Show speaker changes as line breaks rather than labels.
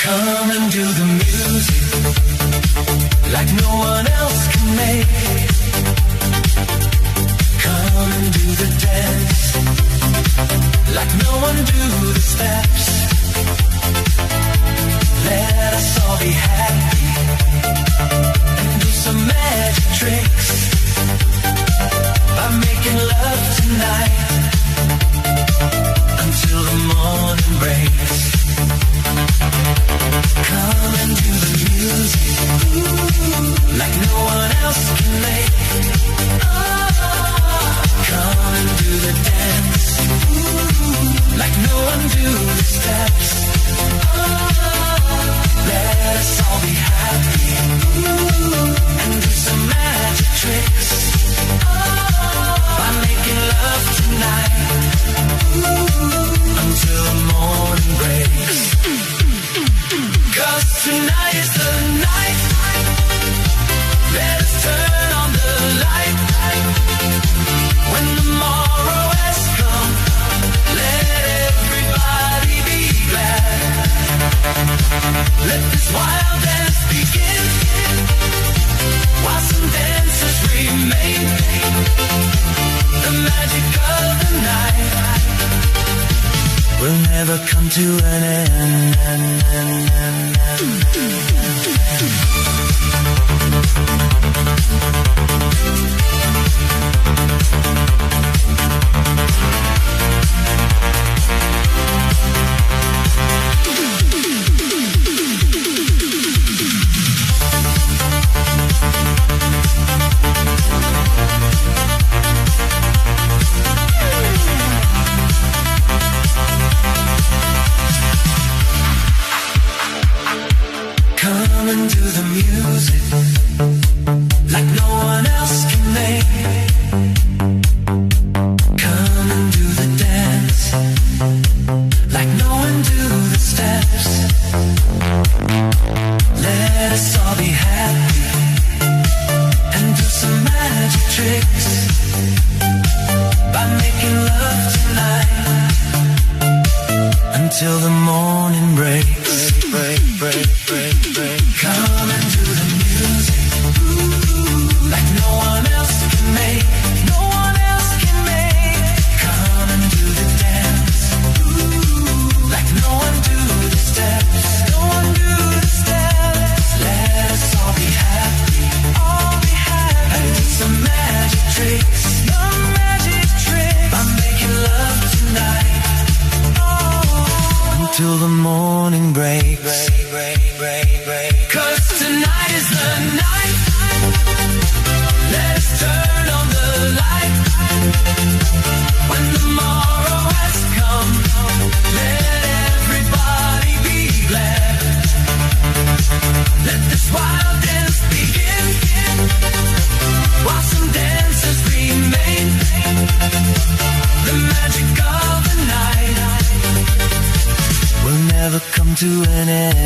Come and do the music like no one else can make. Come and do the dance like no one do the steps. Let us all be happy and do some magic tricks by making love tonight until the morning breaks. Come and do the music like no one else can make. Come and do the dance like no one do the steps. Let us all be happy and do some magic tricks by making love tonight until the morning breaks. 'Cause tonight is the night. Let us turn on the light. When tomorrow has come, let everybody be glad. Let this wild dance begin while some dancers remain. The magic of the night will never come to an end. Come and do the music like no one else can make. Come and do the dance like no one do the steps. Let us all be happy and do some magic tricks by making love tonight until the morning breaks. Come and do the music like no one else can make. No one else can make. Come and do the dance like no one do the steps. No one do the steps. Let us all be happy, and do some magic tricks. Some magic tricks by making love tonight until the morning breaks. 'Cause tonight is the night. Let's turn on the light. When tomorrow has come, let everybody be glad. Let this wild dance begin while some dancers remain. The magic of the night will never come to an end.